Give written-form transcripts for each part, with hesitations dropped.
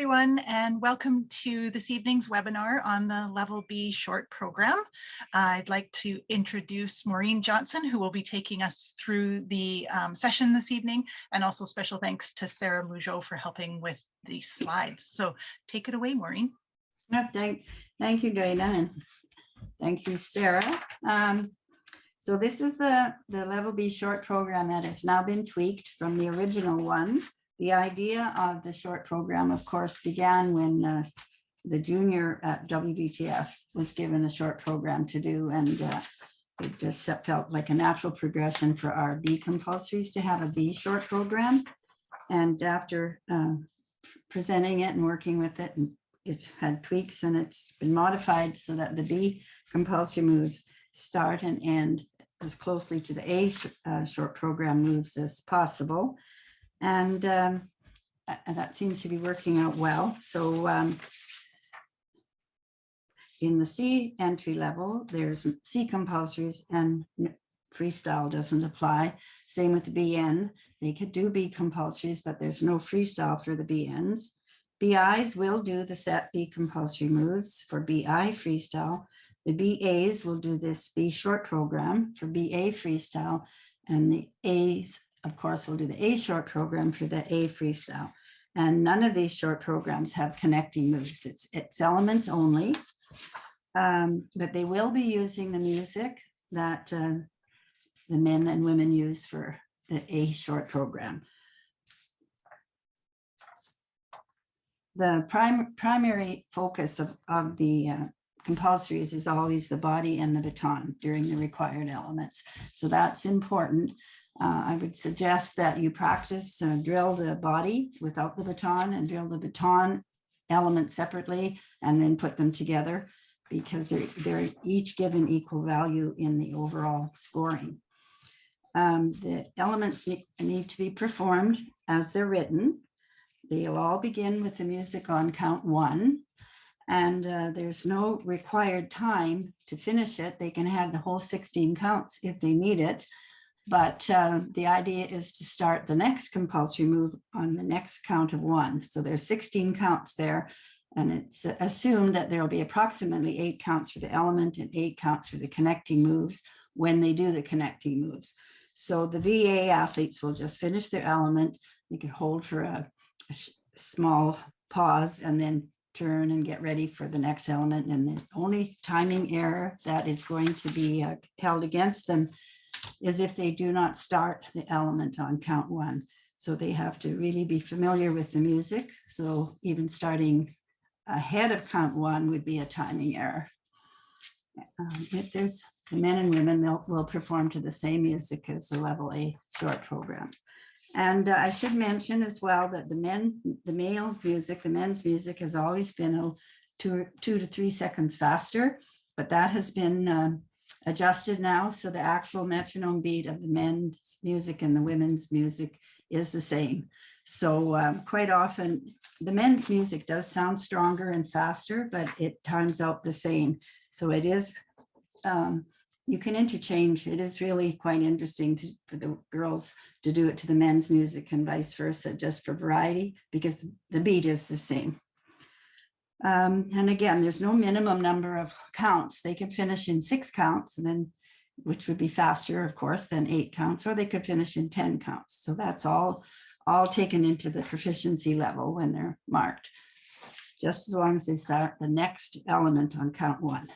everyone, and welcome to this evening's webinar on the Level B short program. I'd like to introduce Maureen Johnson, who will be taking us through the session this evening, and also special thanks to Sarah Mougeot for helping with the slides. So take it away, Maureen. Thank you, Dana, and thank you, Sarah. So this is the Level B short program that has now been tweaked from the original one. The idea of the short program, of course, began when the junior at WBTF was given a short program to do, and it just felt like a natural progression for our B compulsories to have a B short program. And after presenting it and working with it, and it's had tweaks and it's been modified so that the B compulsory moves start and end as closely to the A short program moves as possible. And that seems to be working out well. So in the C entry level, there's C compulsories and freestyle doesn't apply. Same with the BN. They could do B compulsories, but there's no freestyle for the BNs. BIs will do the set B compulsory moves for BI freestyle. The BAs will do this B short program for BA freestyle, and the As, of course, will do the A short program for the A freestyle. And none of these short programs have connecting moves. It's elements only, but they will be using the music that the men and women use for the A short program. The primary focus of the compulsories is always the body and the baton during the required elements. So that's important. I would suggest that you practice drill the body without the baton and drill the baton elements separately and then put them together, because they're each given equal value in the overall scoring. The elements need to be performed as they're written. They'll all begin with the music on count 1. And there's no required time to finish it. They can have the whole 16 counts if they need it. But the idea is to start the next compulsory move on the next count of 1. So there's 16 counts there. And it's assumed that there will be approximately 8 counts for the element and 8 counts for the connecting moves when they do the connecting moves. So the VA athletes will just finish their element. They can hold for a small pause and then turn and get ready for the next element. And the only timing error that is going to be held against them is if they do not start the element on count 1. So they have to really be familiar with the music. So even starting ahead of count 1 would be a timing error. If there's the men and women, will perform to the same music as the level A short programs. And I should mention as well that the male music, the men's music has always been 2 to 3 seconds faster, but that has been adjusted now. So the actual metronome beat of the men's music and the women's music is the same. So quite often the men's music does sound stronger and faster, but it times out the same. So it is, you can interchange. It is really quite interesting for the girls to do it to the men's music and vice versa, just for variety, because the beat is the same. And again, there's no minimum number of counts. They can finish in 6 counts, and then, which would be faster, of course, than 8 counts, or they could finish in 10 counts. So that's all taken into the proficiency level when they're marked, just as long as they start the next element on count 1.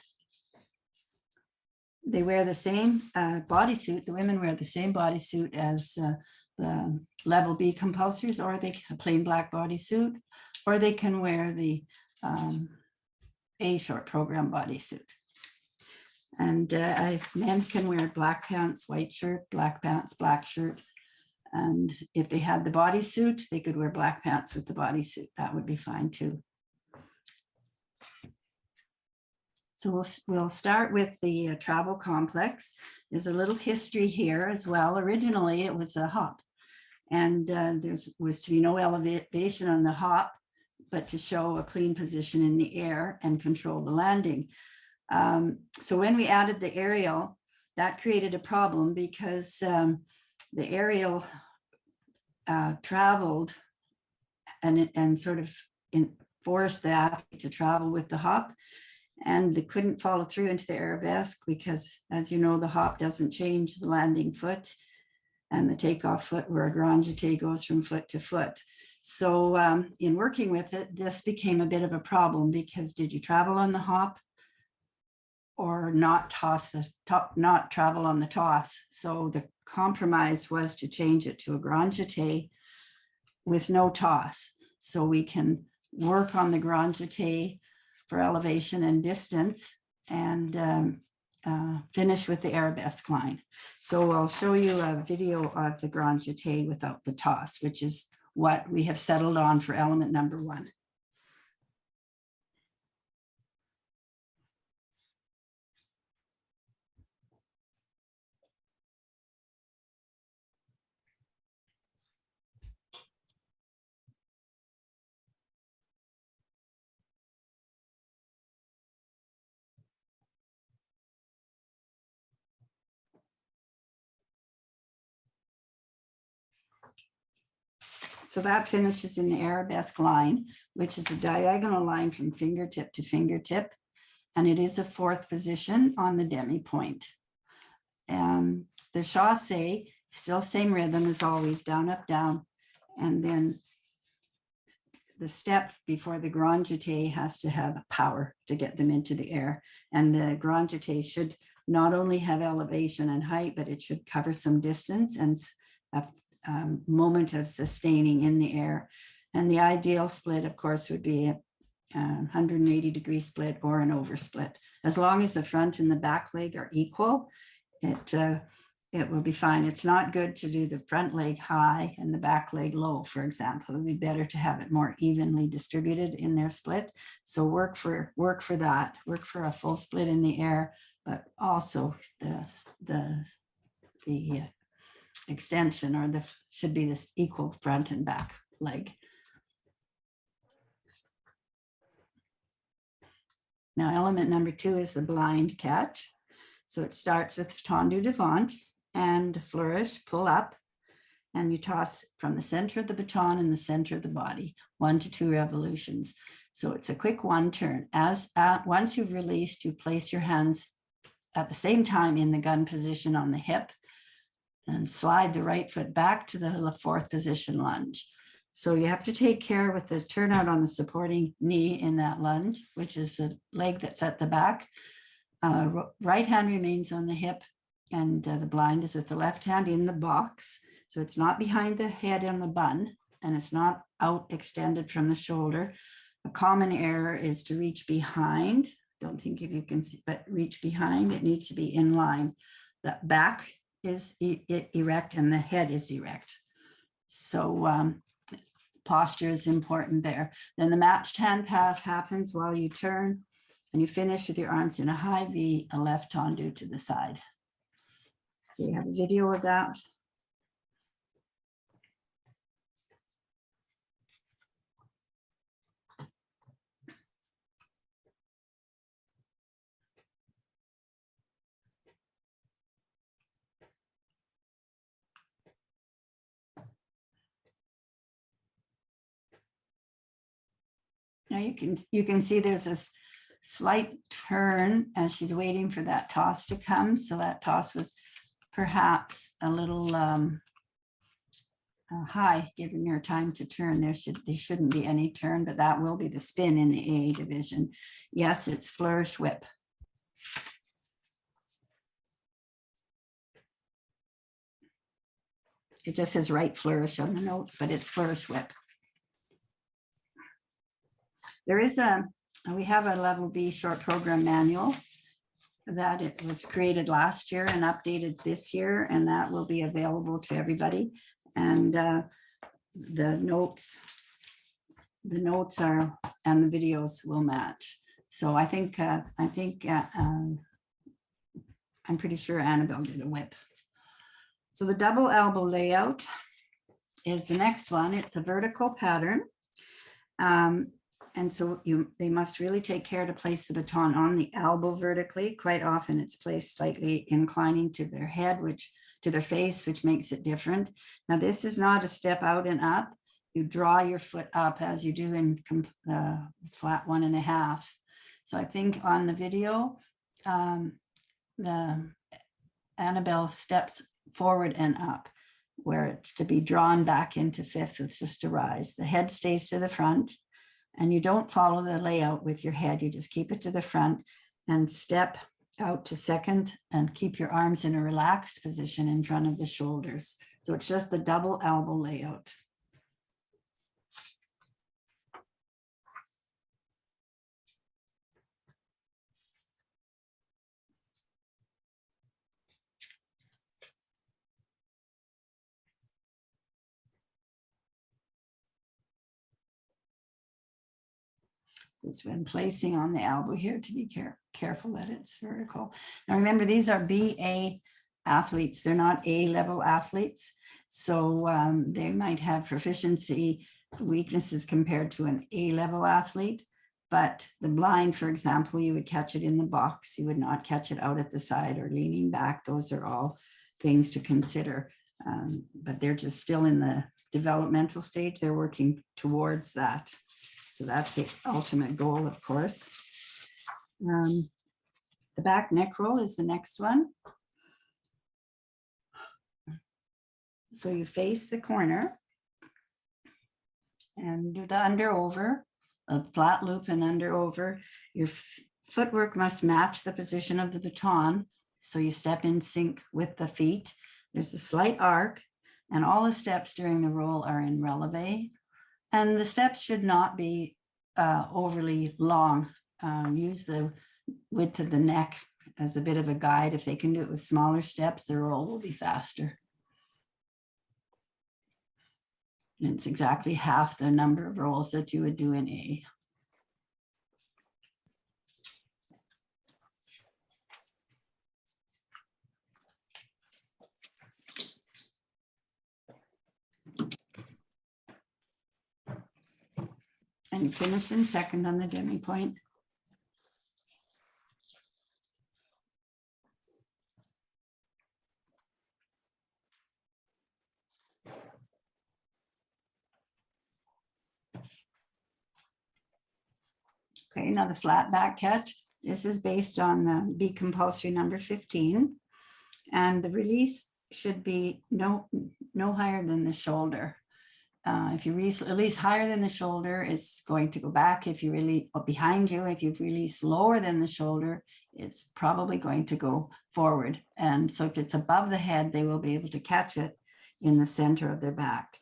They wear the same bodysuit. The women wear the same bodysuit as the level B compulsories, or a plain black bodysuit, or they can wear the A short program bodysuit. And men can wear black pants, white shirt, black pants, black shirt. And if they had the bodysuit, they could wear black pants with the bodysuit. That would be fine too. So we'll start with the travel complex. There's a little history here as well. Originally, it was a hop, and there was to be no elevation on the hop, but to show a clean position in the air and control the landing. So when we added the aerial, that created a problem because the aerial traveled and sort of force the athlete to travel with the hop, and they couldn't follow through into the arabesque because, as you know, the hop doesn't change the landing foot and the takeoff foot, where a grand jete goes from foot to foot. So in working with it, this became a bit of a problem, because did you travel on the hop or not not travel on the toss? So the compromise was to change it to a grand jete with no toss, so we can work on the grand jete for elevation and distance, and finish with the arabesque line. So I'll show you a video of the grand jete without the toss, which is what we have settled on for element number 1. So that finishes in the arabesque line, which is a diagonal line from fingertip to fingertip, and it is a 4th position on the demi point. The chassé, still same rhythm as always, down, up, down, and then the step before the grand jete has to have power to get them into the air, and the grand jete should not only have elevation and height, but it should cover some distance and a moment of sustaining in the air. And the ideal split, of course, would be a 180-degree split or an oversplit. As long as the front and the back leg are equal, it will be fine. It's not good to do the front leg high and the back leg low, for example. It would be better to have it more evenly distributed in their split. So work for that. Work for a full split in the air, but also the extension, or should be this equal front and back leg. Now element number 2 is the blind catch. So it starts with tendu devant and flourish, pull up, and you toss from the center of the baton and the center of the body, 1 to 2 revolutions. So it's a quick 1 turn. Once you've released, you place your hands at the same time in the gun position on the hip, and slide the right foot back to the 4th position lunge. So you have to take care with the turnout on the supporting knee in that lunge, which is the leg that's at the back. Right hand remains on the hip, and the blind is with the left hand in the box. So it's not behind the head on the bun, and it's not out extended from the shoulder. A common error is to reach behind. Don't think if you can see, but reach behind. It needs to be in line. The back is erect and the head is erect. So posture is important there. Then the matched hand pass happens while you turn, and you finish with your arms in a high V, a left tendu to the side. So you have a video of that. Now you can see there's a slight turn as she's waiting for that toss to come. So that toss was perhaps a little high, giving her time to turn. There shouldn't be any turn, but that will be the spin in the AA division. Yes, it's flourish whip. It just says right flourish on the notes, but it's flourish whip. There is we have a level B short program manual that it was created last year and updated this year, and that will be available to everybody. And the notes are, and the videos will match. So I think I'm pretty sure Annabelle did a whip. So the double elbow layout is the next one. It's a vertical pattern. And so they must really take care to place the baton on the elbow vertically. Quite often it's placed slightly inclining to their head, to their face, which makes it different. Now this is not a step out and up. you draw your foot up as you do in flat 1.5. So I think on the video, the Annabelle steps forward and up, where it's to be drawn back into fifth with just a rise. The head stays to the front, and you don't follow the layout with your head. You just keep it to the front and step out to second and keep your arms in a relaxed position in front of the shoulders. So it's just the double elbow layout. It's been placing on the elbow here to be careful that it's vertical. Now remember, these are BA athletes. They're not A-level athletes. So they might have proficiency weaknesses compared to an A-level athlete. But the blind, for example, you would catch it in the box. You would not catch it out at the side or leaning back. Those are all things to consider. But they're just still in the developmental stage. They're working towards that. So that's the ultimate goal, of course. The back neck roll is the next one. So you face the corner and do the under over, a flat loop and under over. Your footwork must match the position of the baton. So you step in sync with the feet. There's a slight arc, and all the steps during the roll are in releve. And the steps should not be overly long. Use the width of the neck as a bit of a guide. If they can do it with smaller steps, the roll will be faster. And it's exactly half the number of rolls that you would do in A. And finish in second on the demi point. Okay, now the flat back catch. This is based on B compulsory number 15. And the release should be no higher than the shoulder. If you release higher than the shoulder, it's going to go back. If you release behind you, if you've released lower than the shoulder, it's probably going to go forward. And so if it's above the head, they will be able to catch it in the center of their back.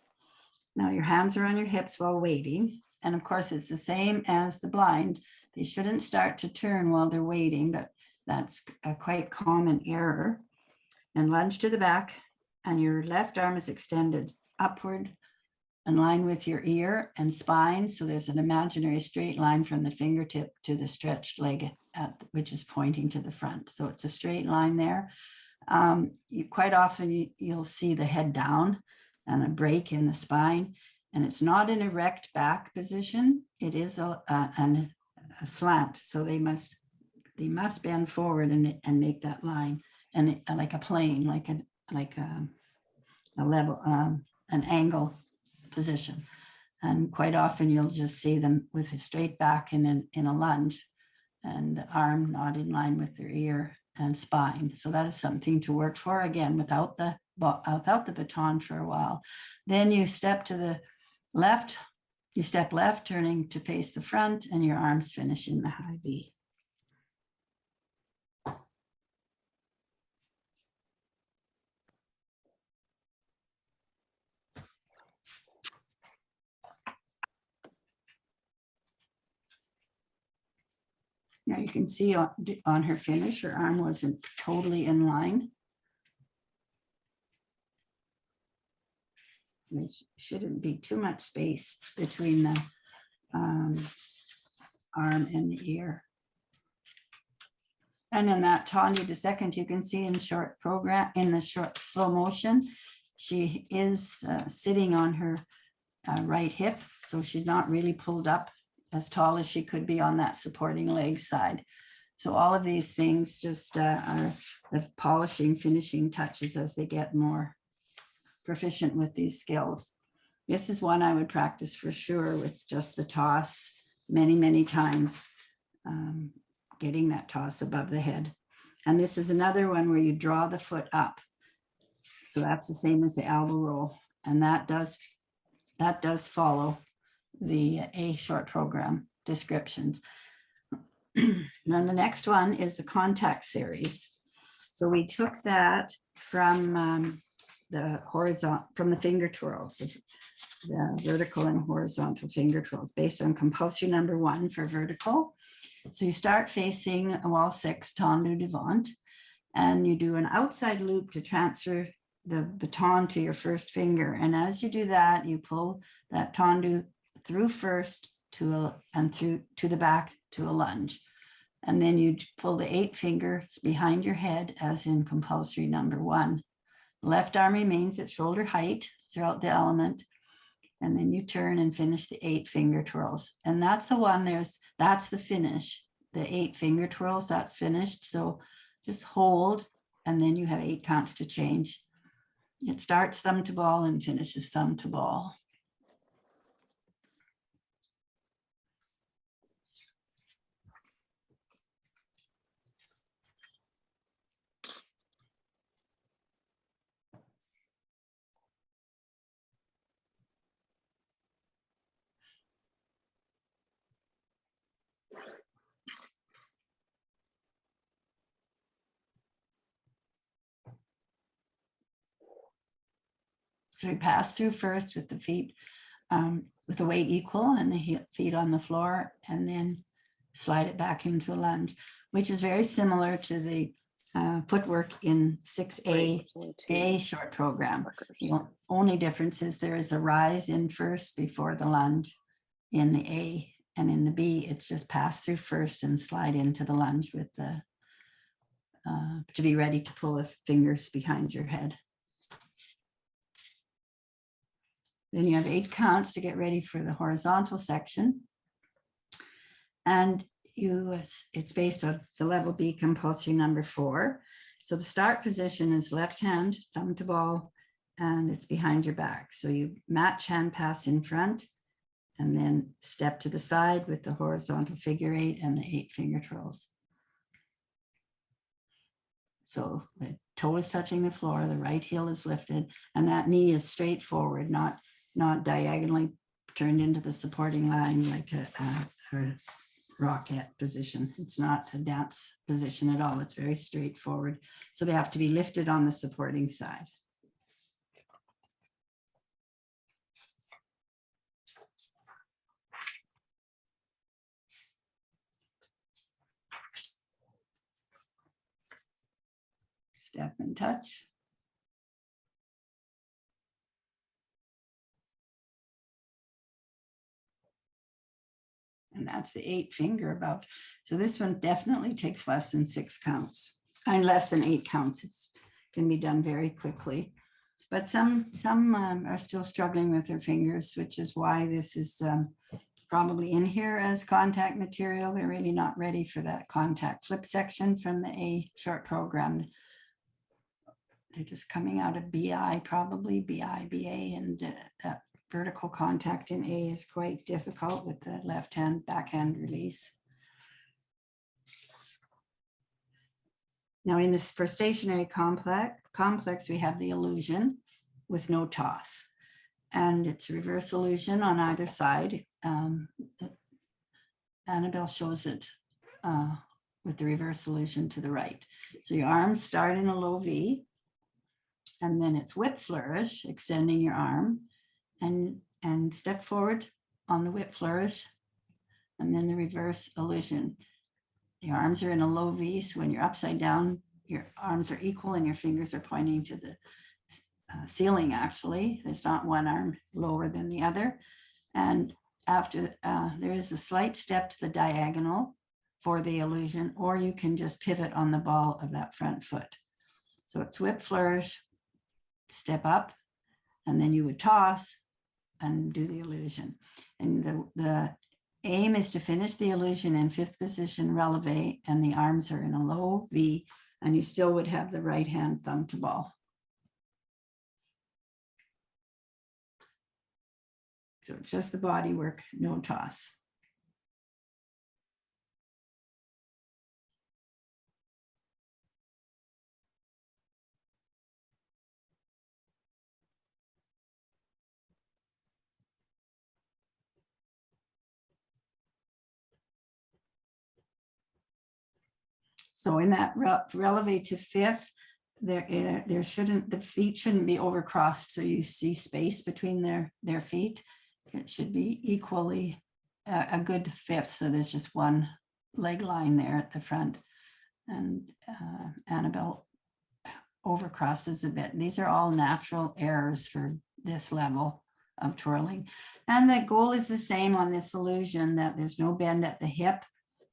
Now your hands are on your hips while waiting. And of course, it's the same as the blind. They shouldn't start to turn while they're waiting, but that's a quite common error. And lunge to the back, and your left arm is extended upward in line with your ear and spine. So there's an imaginary straight line from the fingertip to the stretched leg, which is pointing to the front. So it's a straight line there. Quite often you'll see the head down and a break in the spine. And it's not an erect back position. It is a slant. So they must bend forward and make that line, and like a plane, like a level, an angle position. And quite often you'll just see them with a straight back in a lunge, and the arm not in line with their ear and spine. So that is something to work for, again, without the baton for a while. Then you step to the left, you step left, turning to face the front, and your arms finish in the high V. Now you can see on her finish, her arm wasn't totally in line. There shouldn't be too much space between the arm and the ear. And in that tendu de second, you can see in the short slow motion, she is sitting on her right hip. So she's not really pulled up as tall as she could be on that supporting leg side. So all of these things just are the polishing, finishing touches as they get more proficient with these skills. This is one I would practice for sure with just the toss many, many times, getting that toss above the head. And this is another one where you draw the foot up. So that's the same as the elbow roll. And that does follow the A short program descriptions. Then the next one is the contact series. So we took that from the finger twirls, the vertical and horizontal finger twirls, based on compulsory number 1 for vertical. So you start facing a wall 6 tendu devant, and you do an outside loop to transfer the baton to your first finger. And as you do that, you pull that tendu through first to the back to a lunge. And then you pull the 8 fingers behind your head as in compulsory number 1. Left arm remains at shoulder height throughout the element. And then you turn and finish the 8 finger twirls. And that's the one, that's the finish. The 8 finger twirls, that's finished. So just hold, and then you have 8 counts to change. It starts thumb to ball and finishes thumb to ball. So we pass through first with the feet, with the weight equal and the feet on the floor, and then slide it back into a lunge, which is very similar to the footwork in 6A A short program. The only difference is there is a rise in first before the lunge in the A, and in the B, it's just pass through first and slide into the lunge with the, to be ready to pull the fingers behind your head. Then you have 8 counts to get ready for the horizontal section. And it's based on the level B compulsory number 4. So the start position is left hand, thumb to ball, and it's behind your back. So you match hand pass in front, and then step to the side with the horizontal figure 8 and the 8 finger twirls. So the toe is touching the floor, the right heel is lifted, and that knee is straight forward, not diagonally turned into the supporting line like a rocket position. It's not a dance position at all. It's very straightforward. So they have to be lifted on the supporting side. Step and touch. And that's the 8 finger above. So this one definitely takes less than 6 counts, and less than 8 counts. It can be done very quickly. But some are still struggling with their fingers, which is why this is probably in here as contact material. They're really not ready for that contact flip section from the A short program. They're just coming out of BI, probably BI, BA, and that vertical contact in A is quite difficult with the left hand backhand release. Now in this for stationary complex, we have the illusion with no toss, and it's a reverse illusion on either side. Annabelle shows it with the reverse illusion to the right. So your arms start in a low V, and then it's whip flourish, extending your arm, and step forward on the whip flourish, and then the reverse illusion. Your arms are in a low V, so when you're upside down, your arms are equal and your fingers are pointing to the ceiling, actually. There's not one arm lower than the other. And after, there is a slight step to the diagonal for the illusion, or you can just pivot on the ball of that front foot. So it's whip flourish, step up, and then you would toss and do the illusion. And the aim is to finish the illusion in 5th position releve, and the arms are in a low V, and you still would have the right hand thumb to ball. So it's just the body work, no toss. So in that releve to fifth, the feet shouldn't be overcrossed. So you see space between their feet. It should be equally a good fifth. So there's just one leg line there at the front. And Annabelle overcrosses a bit. These are all natural errors for this level of twirling. And the goal is the same on this illusion, that there's no bend at the hip.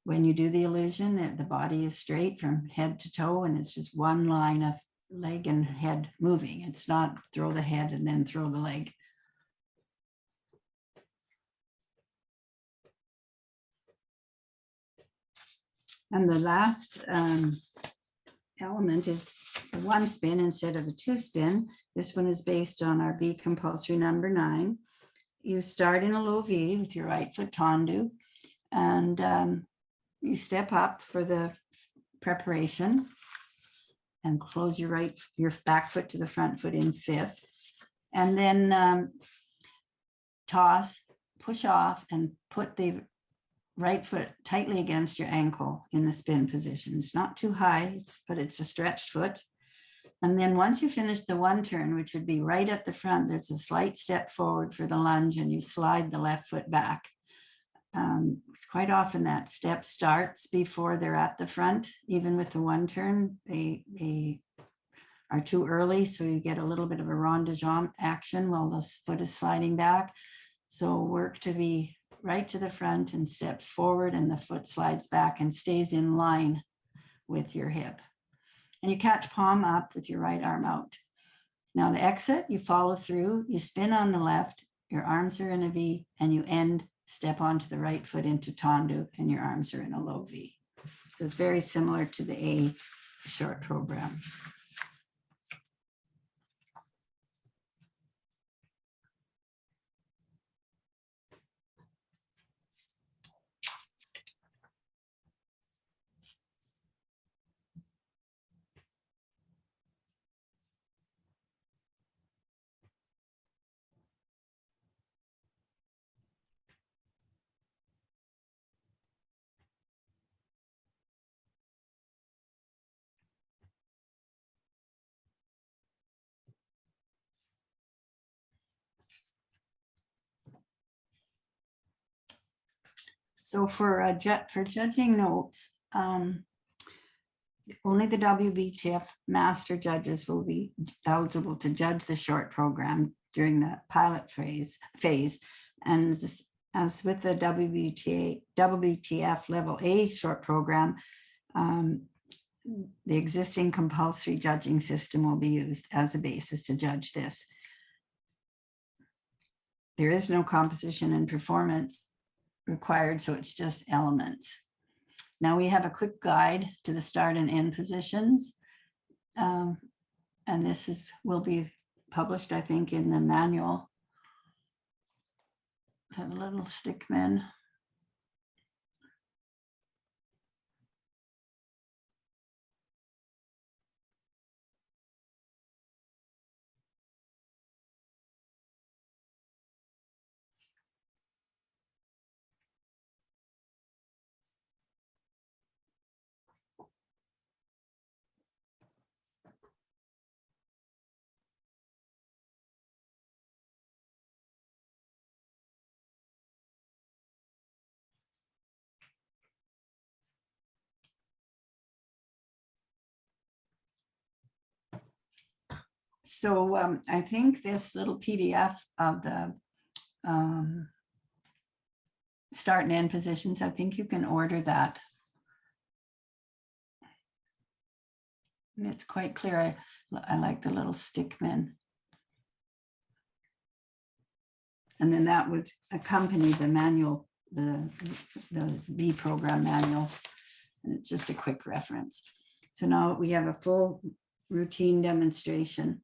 When you do the illusion, the body is straight from head to toe, and it's just one line of leg and head moving. It's not throw the head and then throw the leg. And the last element is the one spin instead of a two spin. This one is based on our B compulsory number 9. You start in a low V with your right foot tendu, and you step up for the preparation and close your back foot to the front foot in fifth, and then toss, push off, and put the right foot tightly against your ankle in the spin position. It's not too high, but it's a stretched foot. And then once you finish the one turn, which would be right at the front, there's a slight step forward for the lunge, and you slide the left foot back. Quite often that step starts before they're at the front. Even with the one turn, they are too early, so you get a little bit of a rond de jambe action while the foot is sliding back. So work to be right to the front and steps forward, and the foot slides back and stays in line with your hip. And you catch palm up with your right arm out. Now the exit, you follow through, you spin on the left, your arms are in a V, and you end, step onto the right foot into tendu, and your arms are in a low V. So it's very similar to the A short program. So for judging notes, only the WBTF master judges will be eligible to judge the short program during the pilot phase. And as with the WBTF level A short program, the existing compulsory judging system will be used as a basis to judge this. There is no composition and performance required, so it's just elements. Now we have a quick guide to the start and end positions. And this will be published, I think, in the manual. Have a little stickman. So I think this little PDF of the start and end positions, I think you can order that. And it's quite clear. I like the little stickman. And then that would accompany the manual, the B program manual. And it's just a quick reference. So now we have a full routine demonstration.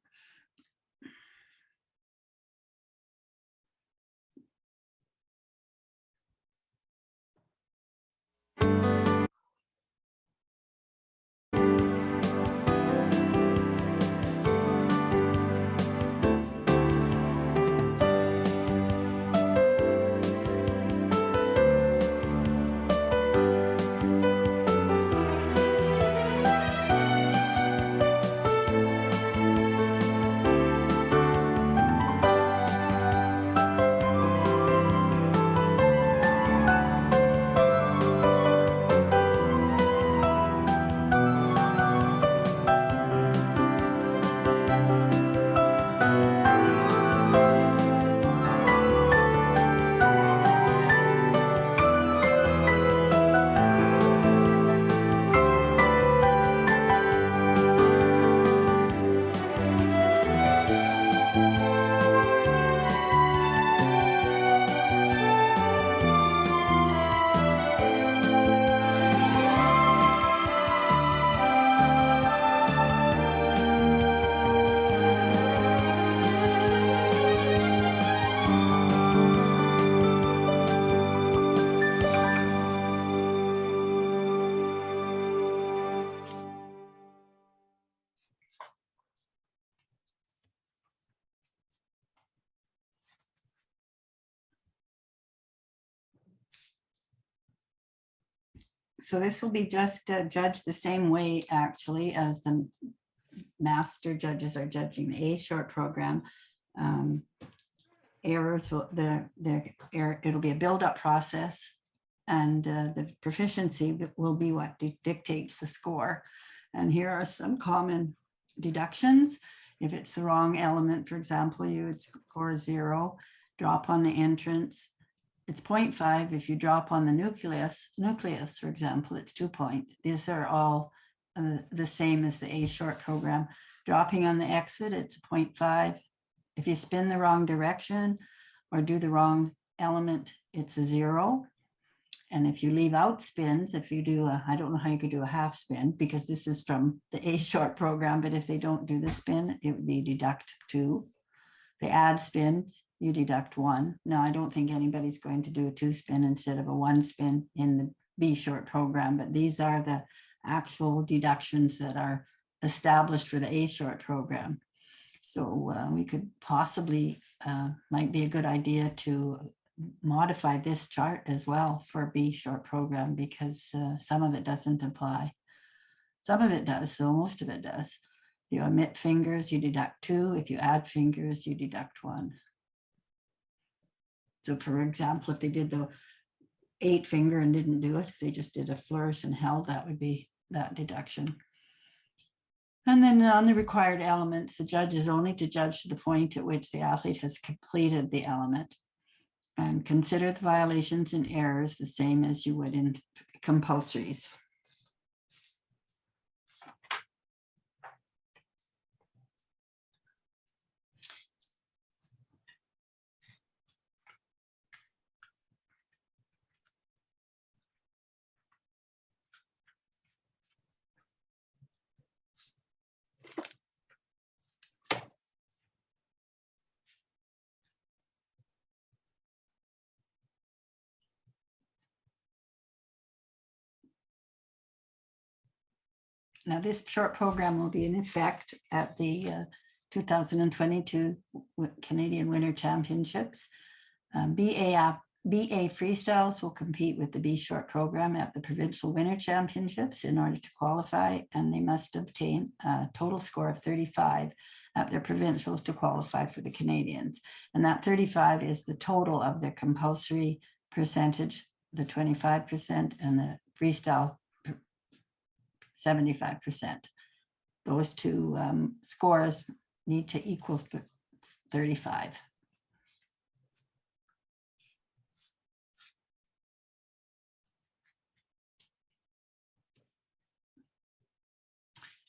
So this will be just judged the same way actually as the master judges are judging the A short program. Errors will it'll be a build-up process, and the proficiency will be what dictates the score. And here are some common deductions. If it's the wrong element, for example, you would score 0. Drop on the entrance, it's 0.5. If you drop on the nucleus, for example, it's 2 point. These are all the same as the A short program. Dropping on the exit, it's 0.5. If you spin the wrong direction or do the wrong element, it's a 0. And if you leave out spins, if you do I don't know how you could do a half spin because this is from the A short program, but if they don't do the spin, it would be deduct 2. They add spins, you deduct 1. Now, I don't think anybody's going to do a 2 spin instead of a 1 spin in the B short program, but these are the actual deductions that are established for the A short program. So we could possibly, might be a good idea to modify this chart as well for B short program because some of it doesn't apply. Some of it does, so most of it does. If you omit fingers, you deduct 2. If you add fingers, you deduct 1. So for example, if they did the 8 finger and didn't do it, they just did a flourish and held, that would be that deduction. And then on the required elements, the judge is only to judge to the point at which the athlete has completed the element and consider the violations and errors the same as you would in compulsories. Now, this short program will be in effect at the 2022 Canadian Winter Championships. BA freestyles will compete with the B short program at the provincial Winter Championships in order to qualify, and they must obtain a total score of 35 at their provincials to qualify for the Canadians. And that 35 is the total of their compulsory percentage, the 25%, and the freestyle 75%. Those two scores need to equal 35.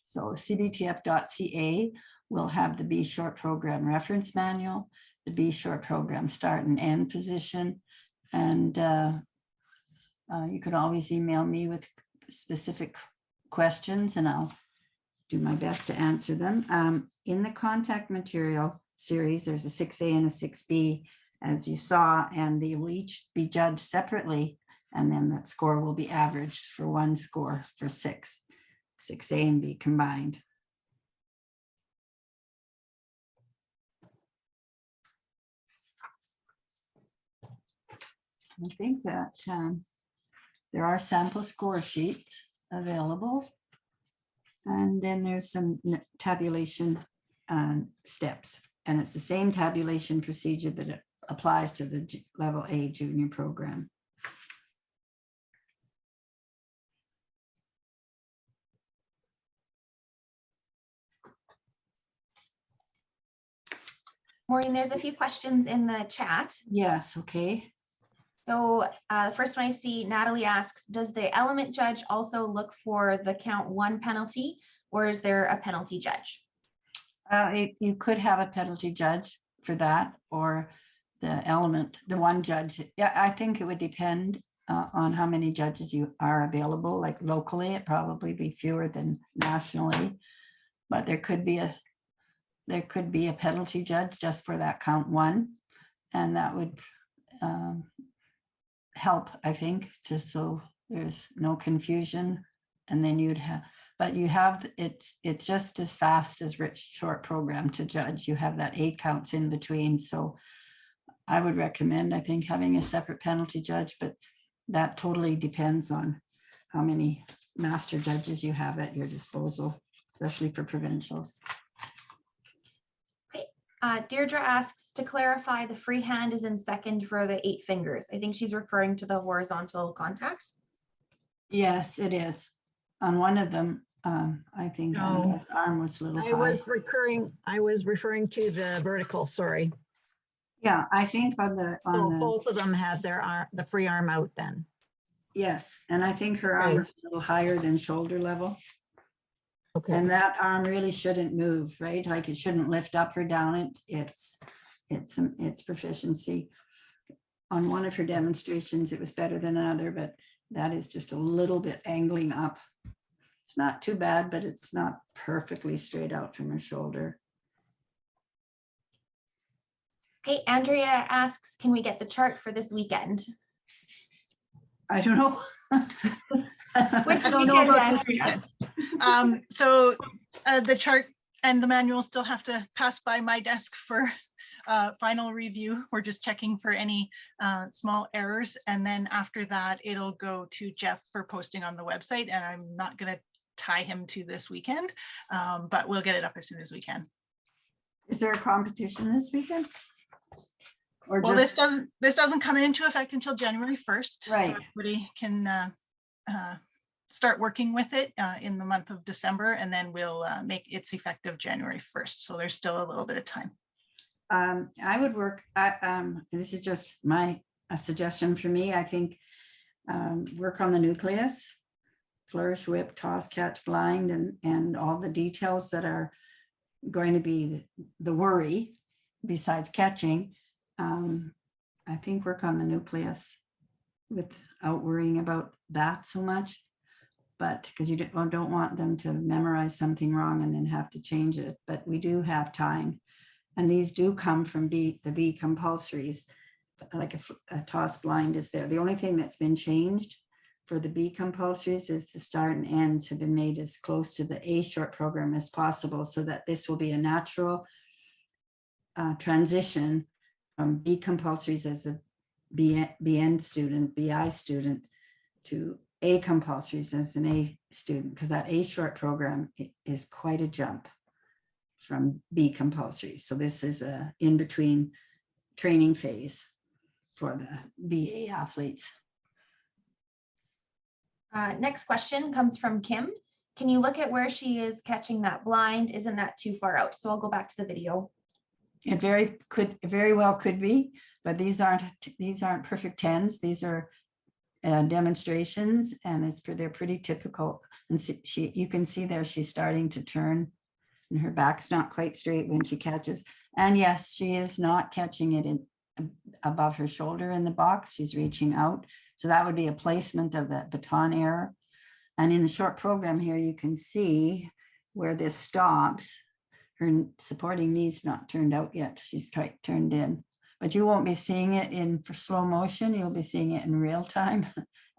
So cbtf.ca will have the B short program reference manual, the B short program start and end position, and you can always email me with specific questions and I'll do my best to answer them. In the contact material series, there's a 6A and a 6B, as you saw, and they will each be judged separately, and then that score will be averaged for one score for 6A and B combined. I think that there are sample score sheets available, and then there's some tabulation steps, and it's the same tabulation procedure that applies to the level A junior program. Maureen, there's a few questions in the chat. Yes, okay. So the first one I see, Natalie asks, does the element judge also look for the count 1 penalty, or is there a penalty judge? You could have a penalty judge for that, or the element, the one judge. Yeah, I think it would depend on how many judges you are available. Like locally, it probably be fewer than nationally, but there could be a penalty judge just for that count 1, and that would help, I think, just so there's no confusion. And then you'd have, but you have, it's just as fast as Rich short program to judge. You have that 8 counts in between. So I would recommend, I think, having a separate penalty judge, but that totally depends on how many master judges you have at your disposal, especially for provincials. Deirdre asks to clarify the free hand is in second for the 8 fingers. I think she's referring to the horizontal contact. Yes, it is. On one of them, I think No. Annabelle's arm was a little I high. was referring to the vertical, sorry. Yeah, I think on the So both of them had their arm, the free arm out then. yes, and I think her arm Okay. was a little higher than shoulder level. Okay, And that arm really shouldn't move, right? Like it shouldn't lift up or down. It's proficiency. On one of her demonstrations, it was better than another, but that is just a little bit angling up. It's not too bad, but it's not perfectly straight out from her shoulder. Okay, Andrea asks, can we get the chart for this weekend? I don't know. Which I don't know weekend, about this Andrea? weekend. So the chart and the manual still have to pass by my desk for final review. We're just checking for any small errors. And then after that, it'll go to Jeff for posting on the website. And I'm not going to tie him to this weekend, but we'll get it up as soon as we can. Is there a competition this weekend? Or Well, just, this doesn't come into effect until January 1st. Right. So everybody can start working with it in the month of December, and then we'll make its effective January 1st. So there's still a little bit of time. I would work, this is just a suggestion for me. I think work on the nucleus, flourish, whip, toss, catch, blind, and all the details that are going to be the worry besides catching. I think work on the nucleus without worrying about that so much, but because you don't want them to memorize something wrong and then have to change it. But we do have time, and these do come from the B compulsories. Like a toss blind is there. The only thing that's been changed for the B compulsories is the start and ends have been made as close to the A short program as possible, so that this will be a natural transition from B compulsories as a BN student, BI student, to A compulsories as an A student, because that A short program is quite a jump from B compulsory. So this is a in-between training phase for the BA athletes. Next question comes from Kim. Can you look at where she is catching that blind? Isn't that too far out? So I'll go back to the video. It very well could be, but these aren't perfect 10s. These are demonstrations, and they're pretty typical. And you can see there she's starting to turn, and her back's not quite straight when she catches. And yes, she is not catching it above her shoulder in the box. She's reaching out, so that would be a placement of the baton error. And in the short program here, you can see where this stops. Her supporting knee's not turned out yet. She's turned in, but you won't be seeing it in for slow motion. You'll be seeing it in real time.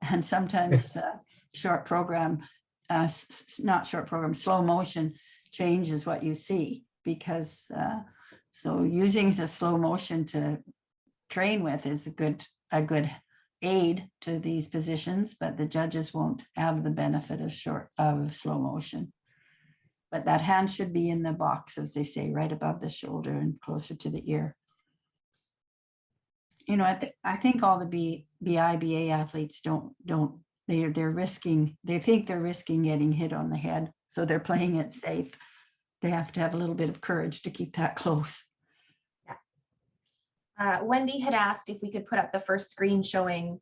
And sometimes slow motion changes what you see, because so using the slow motion to train with is a good aid to these positions, but the judges won't have the benefit of slow motion. But that hand should be in the box, as they say, right above the shoulder and closer to the ear. You know, I think all the BA athletes they're risking, they think they're risking getting hit on the head. So they're playing it safe. They have to have a little bit of courage to keep that close. Wendy had asked if we could put up the first screen showing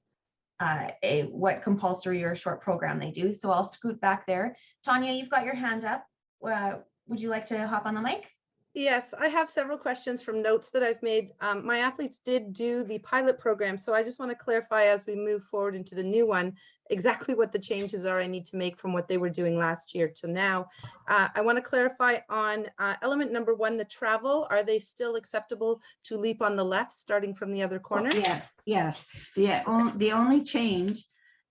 what compulsory or short program they do. So I'll scoot back there. Tanya, you've got your hand up. Would you like to hop on the mic? Yes, I have several questions from notes that I've made. My athletes did do the pilot program, so I just want to clarify as we move forward into the new one, exactly what the changes are I need to make from what they were doing last year to now. I want to clarify on element number 1, the travel. Are they still acceptable to leap on the left, starting from the other corner? Yeah, yes. The only change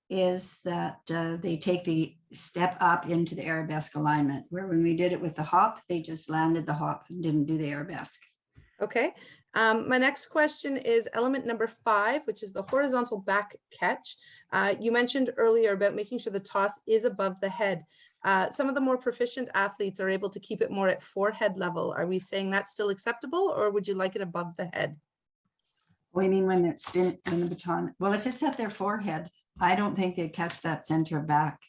is that they take the step up into the arabesque alignment, where when we did it with the hop, they just landed the hop and didn't do the arabesque. Okay. My next question is element number 5, which is the horizontal back catch. You mentioned earlier about making sure the toss is above the head. Some of the more proficient athletes are able to keep it more at forehead level. Are we saying that's still acceptable, or would you like it above the head? What do you mean when it's spin when the baton? Well, if it's at their forehead, I don't think they'd catch that center back.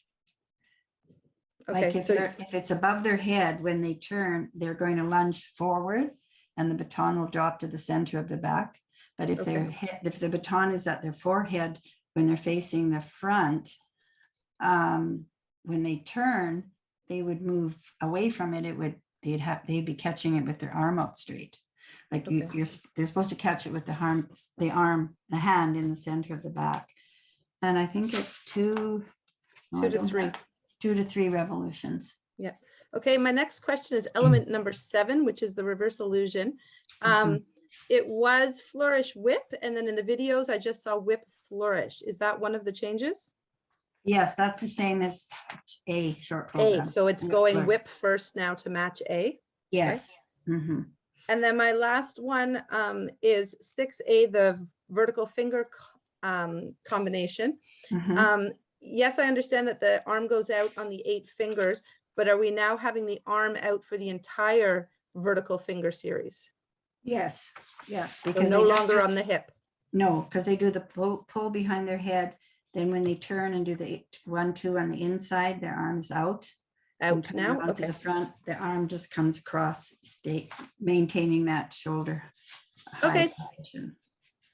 Like Okay, if, so if it's above their head, when they turn, they're going to lunge forward and the baton will drop to the center of the back. But if their head, if the baton is at their forehead, when they're facing the front, when they turn, they would move away from it. It would, they'd be catching it with their arm out straight. Like Okay. they're supposed to catch it with the hand in the center of the back. And I think it's 2 2 to 3. 2 to 3 revolutions. Okay, my next question is element number 7, which is the reverse illusion. It was flourish whip, and then in the videos I just saw whip flourish. Is that one of the changes? Yes, that's the same as A short program. A, so it's Whip going flourish. whip first now to match A. Yes. Mhm. And then my last one is 6A, the vertical finger combination. Mhm. Yes, I understand that the arm goes out on the 8 fingers, but are we now having the arm out for the entire vertical finger series? Yes, yes. So Because no they just longer do- on the hip. No, because they do the pull behind their head. Then when they turn and do the 1, 2 on the inside, their arm's out. And Out coming now? around to Okay. the front, the arm just comes across, maintaining that shoulder. high Okay. position.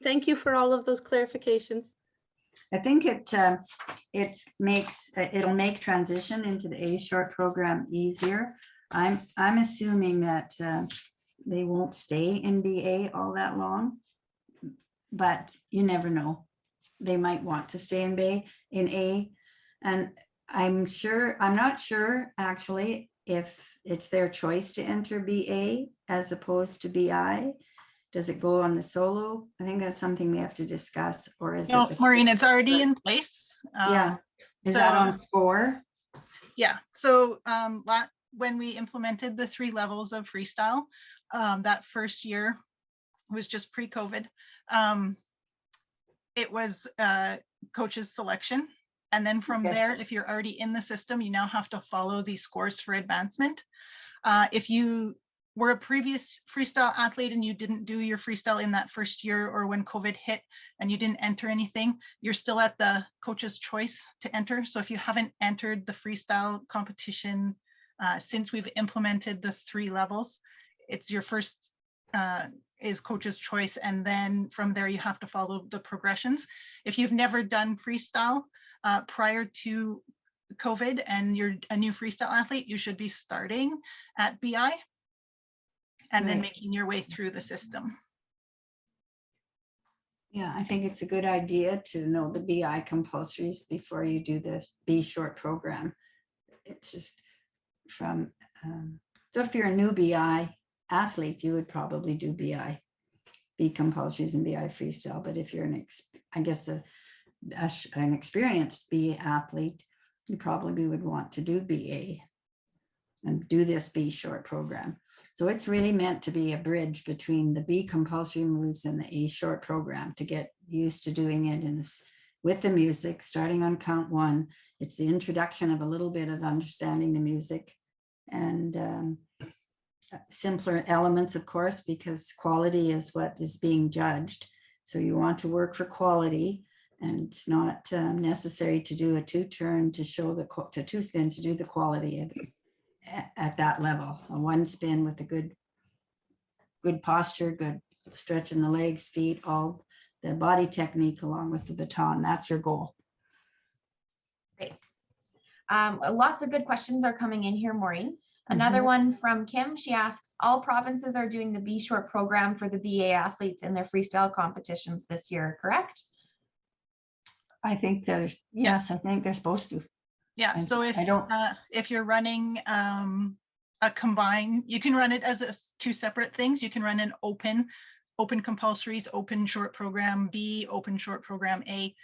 Thank you for all of those clarifications. I think it'll make transition into the A short program easier. I'm assuming that they won't stay in BA all that long, but you never know. They might want to stay in A, and I'm not sure actually if it's their choice to enter BA as opposed to BI. Does it go on the solo? I think that's something we have to discuss, or is No, it? Maureen, it's already in place. Yeah. Is that so- on score? Yeah, so when we implemented the 3 levels of freestyle, that first year was just pre-COVID. It was coach's selection. And then from Okay. there, if you're already in the system, you now have to follow the scores for advancement. If you were a previous freestyle athlete and you didn't do your freestyle in that first year, or when COVID hit and you didn't enter anything, you're still at the coach's choice to enter. So if you haven't entered the freestyle competition since we've implemented the 3 levels, it's your first is coach's choice. And then from there, you have to follow the progressions. If you've never done freestyle prior to COVID and you're a new freestyle athlete, you should be starting at BI and then Right. making your way through the system. Yeah, I think it's a good idea to know the BI compulsories before you do the B short program. It's just from, so if you're a new BI athlete, you would probably do BI, B compulsories and BI freestyle. But if you're an experienced B athlete, you probably would want to do BA and do this B short program. So it's really meant to be a bridge between the B compulsory moves and the A short program to get used to doing it with the music, starting on count 1. It's the introduction of a little bit of understanding the music and simpler elements, of course, because quality is what is being judged. So you want to work for quality, and it's not necessary to do a 2-turn to show the 2-spin to do the quality at that level. A 1 spin with a good posture, good stretch in the legs, feet, all the body technique along with the baton. That's your goal. Great. Lots of good questions are coming in here, Maureen. Another one from Kim. She asks, all provinces are doing the B short program for the BA athletes in their freestyle competitions this year, correct? I think there's, yes, I think they're supposed to. Yeah, so if you're running a combine, you can run it as 2 separate things. You can run an open compulsories, open short program B, open short program A,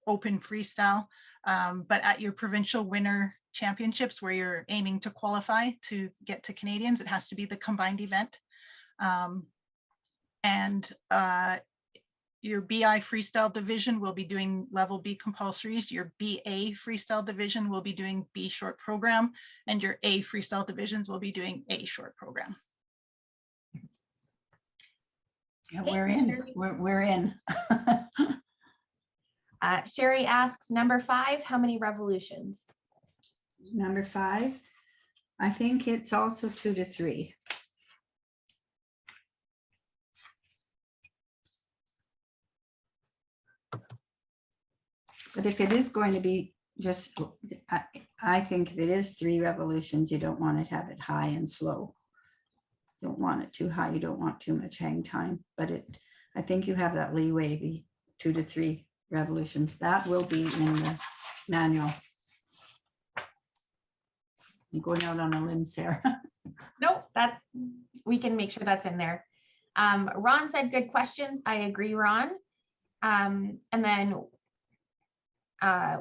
open freestyle. But at your provincial winter championships, where you're aiming to qualify to get to Canadians, it has to be the combined event. And your BI freestyle division will be doing level B compulsories. Your BA freestyle division will be doing B short program, and your A freestyle divisions will be doing A short program. Yeah, Okay, we're in. Sherry. We're in. Sherry asks, number 5, how many revolutions? Number 5, I think it's also 2 to 3. But if it is going to be just, I think if it is 3 revolutions, you don't want to have it high and slow. Don't want it too high. You don't want too much hang time, but I think you have that leeway, be 2 to 3 revolutions. That will be in the manual. I'm going out on a limb, Sarah. Nope, we can make sure that's in there. Ron said good questions. I agree, Ron. And then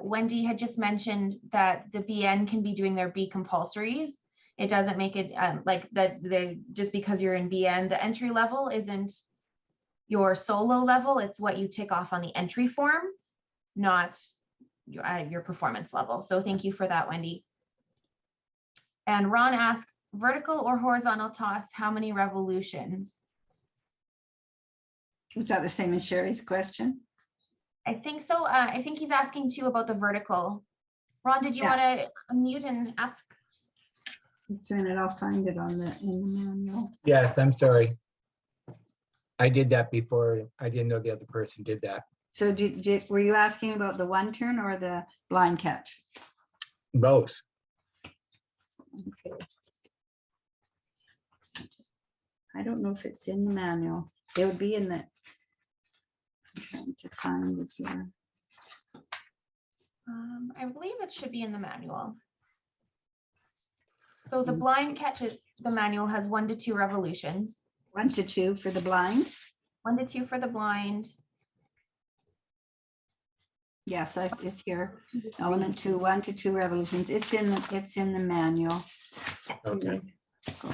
Wendy had just mentioned that the BN can be doing their B compulsories. It doesn't make it like that. Just because you're in BN, the entry level isn't your solo level. It's what you tick off on the entry form, not your performance level. So thank you for that, Wendy. And Ron asks, vertical or horizontal toss, how many revolutions? Was that the same as Sherry's question? I think so. I think he's asking too about the vertical. Ron, did you want to unmute and ask? It's in it. I'll find it in the manual. Yes, I'm sorry. I did that before. I didn't know the other person did that. So were you asking about the one turn or the blind catch? Both. Okay. I don't know if it's in the manual. It would be in the. I'm trying to find it here. I believe it should be in the manual. So the blind catches, the manual has 1 to 2 revolutions. 1 to 2 for the blind. 1 to 2 for the blind. Yes, it's here. Element 2, 1 to 2 revolutions. It's in the manual. Okay. 4,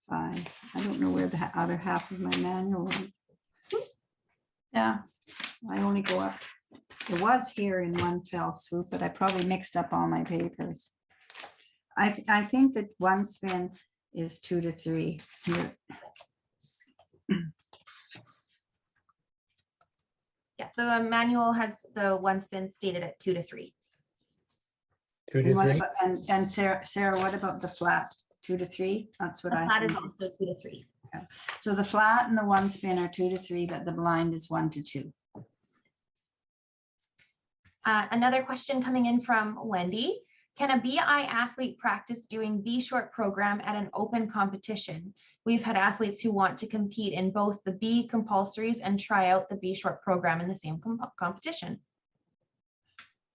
5. I don't know where the other half of my manual went. Yeah, I only go up. It was here in one fell swoop, but I probably mixed up all my papers. I think that one spin is 2 to 3 here. Yeah, the manual has the one spin stated at 2 to 3. 2 And to what 3. about, and Sarah, what about the flat? 2 to 3? That's what The I flat is think. also 2 to 3. So the flat and the one spin are 2 to 3, but the blind is 1 to 2. Another question coming in from Wendy. Can a BI athlete practice doing B short program at an open competition? We've had athletes who want to compete in both the B compulsories and try out the B short program in the same competition.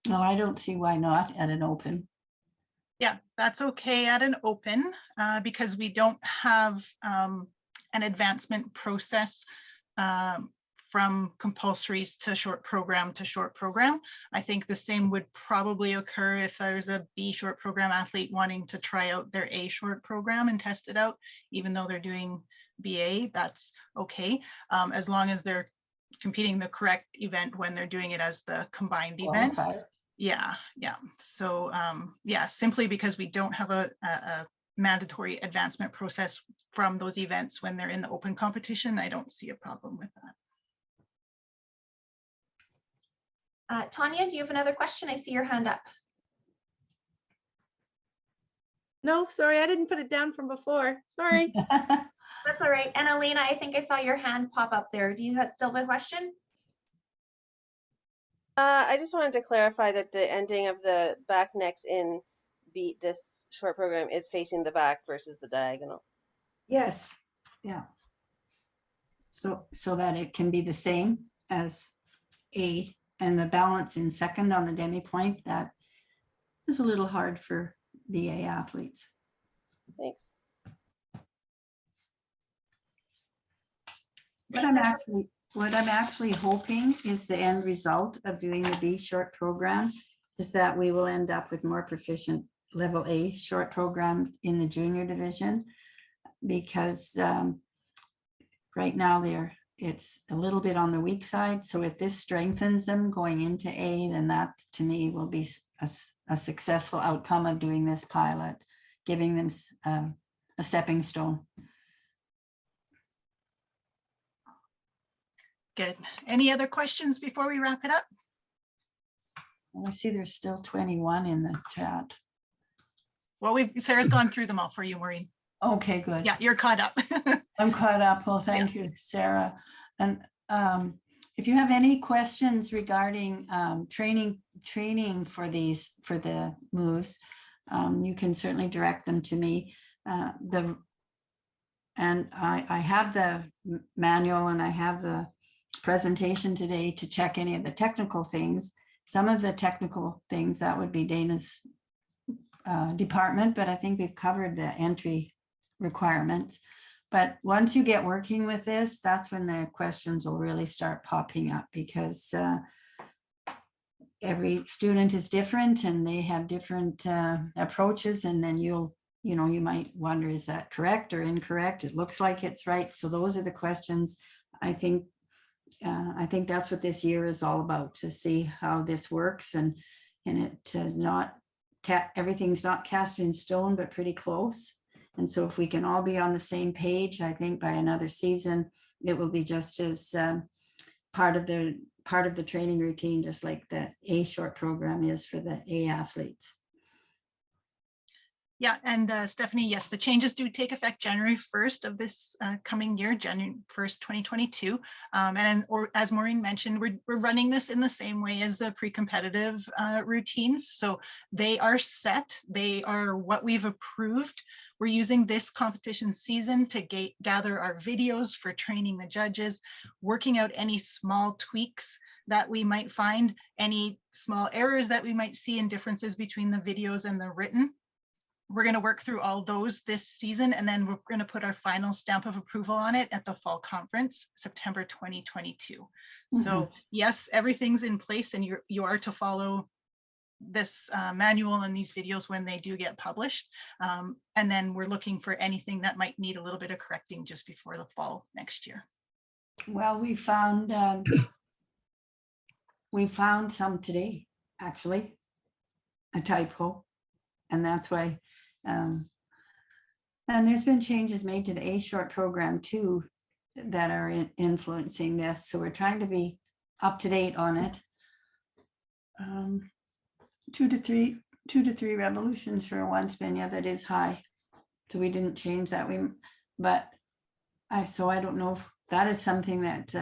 No, I don't see why not at an open. Yeah, that's okay at an open because we don't have an advancement process from compulsories to short program to short program. I think the same would probably occur if there's a B short program athlete wanting to try out their A short program and test it out, even though they're doing BA, that's okay. As long as they're competing the correct event when they're doing it as the combined event. Qualifier. Yeah. So yeah, simply because we don't have a mandatory advancement process from those events when they're in the open competition, I don't see a problem with that. Tanya, do you have another question? I see your hand up. No, sorry, I didn't put it down from before. Sorry. That's all right. And Elena, I think I saw your hand pop up there. Do you still have a question? I just wanted to clarify that the ending of the back necks in this short program is facing the back versus the diagonal. Yes, yeah. So that it can be the same as A, and the balance in second on the demi point, that is a little hard for BA athletes. Thanks. What I'm actually hoping is the end result of doing the B short program is that we will end up with more proficient level A short program in the junior division, because right now they're it's a little bit on the weak side. So if this strengthens them going into A, then that to me will be a successful outcome of doing this pilot, giving them a stepping stone. Good. Any other questions before we wrap it up? Well, I see there's still 21 in the chat. Well, Sarah's gone through them all for you, Maureen. Okay, good. Yeah, you're caught up. I'm caught up. Well, thank you, Sarah. And if you have any questions regarding training for the moves, you can certainly direct them to me. I have the manual and I have the presentation today to check any of the technical things. Some of the technical things that would be Dana's department, but I think we've covered the entry requirements. But once you get working with this, that's when the questions will really start popping up, because every student is different and they have different approaches. And then you might wonder, is that correct or incorrect? It looks like it's right. So those are the questions. I think that's what this year is all about, to see how this works, and it everything's not cast in stone, but pretty close. And so if we can all be on the same page, I think by another season, it will be just as part of the training routine, just like the A short program is for the A athletes. Yeah, and Stephanie, yes, the changes do take effect January 1st of this coming year, January 1st, 2022. Or as Maureen mentioned, we're running this in the same way as the pre-competitive routines. So they are set, they are what we've approved. We're using this competition season to gather our videos for training the judges, working out any small tweaks that we might find, any small errors that we might see and differences between the videos and the written. We're going to work through all those this season, and then we're going to put our final stamp of approval on it at the fall conference, September 2022. Mm-hmm. So yes, everything's in place, and you are to follow this manual and these videos when they do get published. And then we're looking for anything that might need a little bit of correcting just before the fall next year. Well, we found some today, actually, a typo, and that's why. And there's been changes made to the A short program too that are influencing this. So we're trying to be up to date on it. 2 to 3 revolutions for a one spin. Yeah, that is high. So we didn't change that. So I don't know if that is something that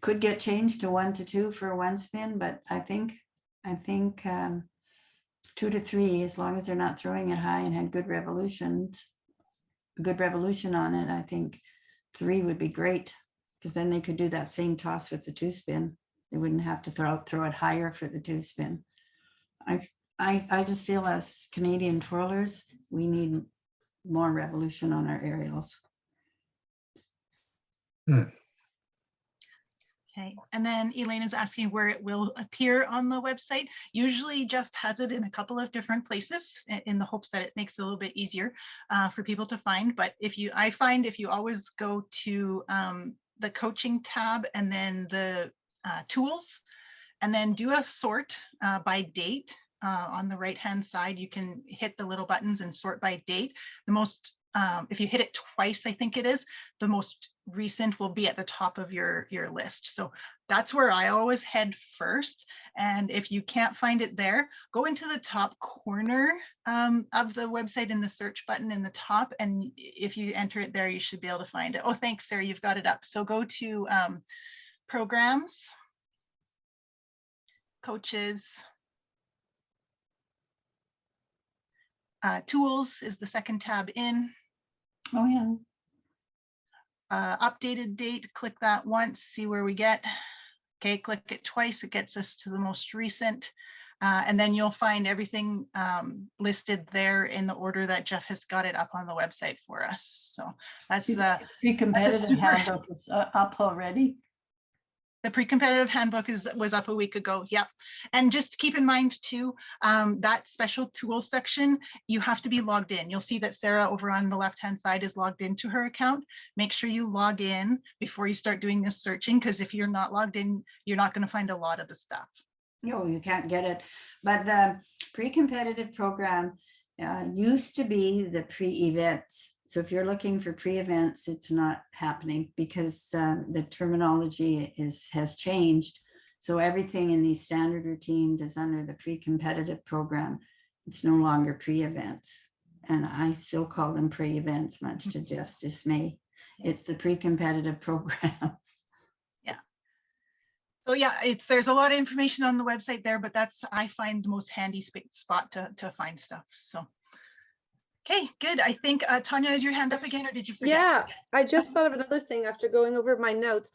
could get changed to 1 to 2 for a one spin, but I think 2 to 3, as long as they're not throwing it high and had a good revolution on it, I think 3 would be great, because then they could do that same toss with the 2 spin. They wouldn't have to throw it higher for the 2 spin. I just feel as Canadian twirlers, we need more revolution on our aerials. Okay, and then Elaine is asking where it will appear on the website. Usually Jeff has it in a couple of different places in the hopes that it makes it a little bit easier for people to find. But I find if you always go to the coaching tab and then the tools, and then do a sort by date on the right-hand side, you can hit the little buttons and sort by date. The most, if you hit it twice, I think it is, the most recent will be at the top of your list. So that's where I always head first. And if you can't find it there, go into the top corner of the website in the search button in the top. And if you enter it there, you should be able to find it. Oh, thanks, Sarah, you've got it up. So go to programs, coaches, tools is the second tab in. Oh yeah. Updated date, click that once, see where we get. Okay, click it twice, it gets us to the most recent. And then you'll find everything listed there in the order that Jeff has got it up on the website for us. So that's the pre-competitive handbook is up already. The pre-competitive handbook was up a week ago. Yep. And just keep in mind too, that special tools section, you have to be logged in. You'll see that Sarah over on the left-hand side is logged into her account. Make sure you log in before you start doing this searching, because if you're not logged in, you're not going to find a lot of the stuff. No, you can't get it. But the pre-competitive program used to be the pre-events. So if you're looking for pre-events, it's not happening because the terminology has changed. So everything in these standard routines is under the pre-competitive program. It's no longer pre-events. And I still call them pre-events, much to Jeff's dismay. It's the pre-competitive program. So yeah, there's a lot of information on the website there, but that's, I find, the most handy spot to find stuff. So, okay, good. I think Tanya, is your hand up again, or did you forget? Yeah, I just thought of another thing after going over my notes.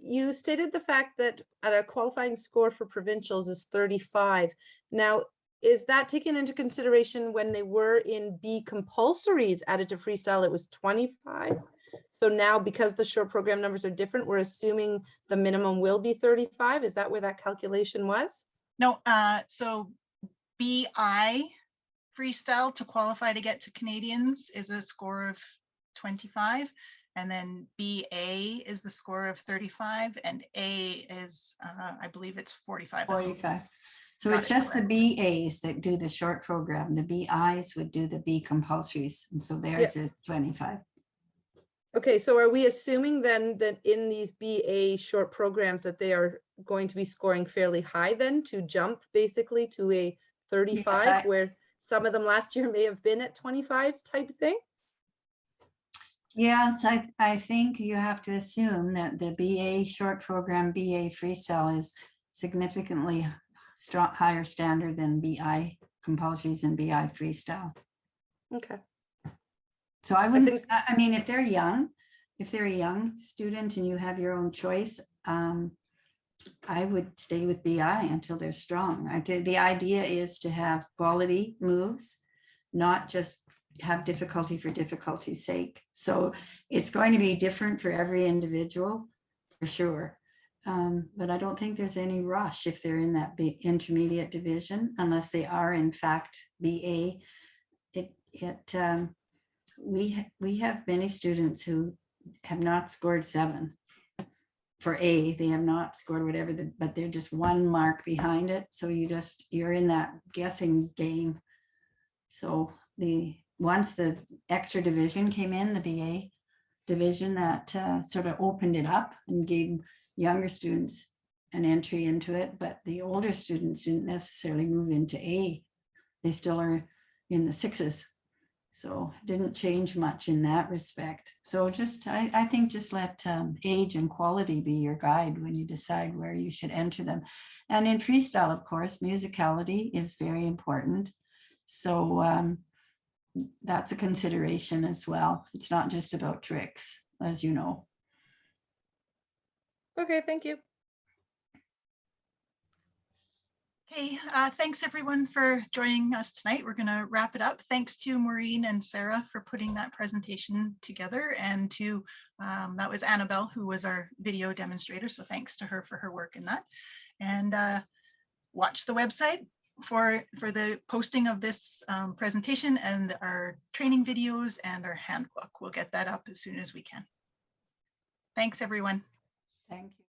You stated the fact that a qualifying score for provincials is 35. Now, is that taken into consideration when they were in B compulsories added to freestyle, it was 25? So now, because the short program numbers are different, we're assuming the minimum will be 35. Is that where that calculation was? No, so BI freestyle to qualify to get to Canadians is a score of 25. And then BA is the score of 35, and A is, I believe it's 45. 45. So Got it's it just the correct. BAs that do the short program. The BIs would do the B compulsories. And so theirs is 25. Okay, so are we assuming then that in these BA short programs that they are going to be scoring fairly high then to jump basically to a 35, Yes, where some of them last year may have been at 25s type thing? Yes, I think you have to assume that the BA short program, BA freestyle is significantly higher standard than BI compulsories and BI freestyle. Okay. So I wouldn't, think- I mean, if they're a young student and you have your own choice, I would stay with BI until they're strong. I think the idea is to have quality moves, not just have difficulty for difficulty's sake. So it's going to be different for every individual, for sure. But I don't think there's any rush if they're in that intermediate division, unless they are in fact BA. We have many students who have not scored 7 for A. They have not scored whatever, but they're just 1 mark behind it. So you're in that guessing game. So once the extra division came in, the BA division, that sort of opened it up and gave younger students an entry into it, but the older students didn't necessarily move into A. They still are in the 6s. So it didn't change much in that respect. So I think just let age and quality be your guide when you decide where you should enter them. And in freestyle, of course, musicality is very important. So that's a consideration as well. It's not just about tricks, as you know. Okay, thank you. Okay, thanks everyone for joining us tonight. We're going to wrap it up. Thanks to Maureen and Sarah for putting that presentation together, and to that was Annabelle, who was our video demonstrator. So thanks to her for her work in that. And watch the website for the posting of this presentation and our training videos and our handbook. We'll get that up as soon as we can. Thanks everyone. Thank you.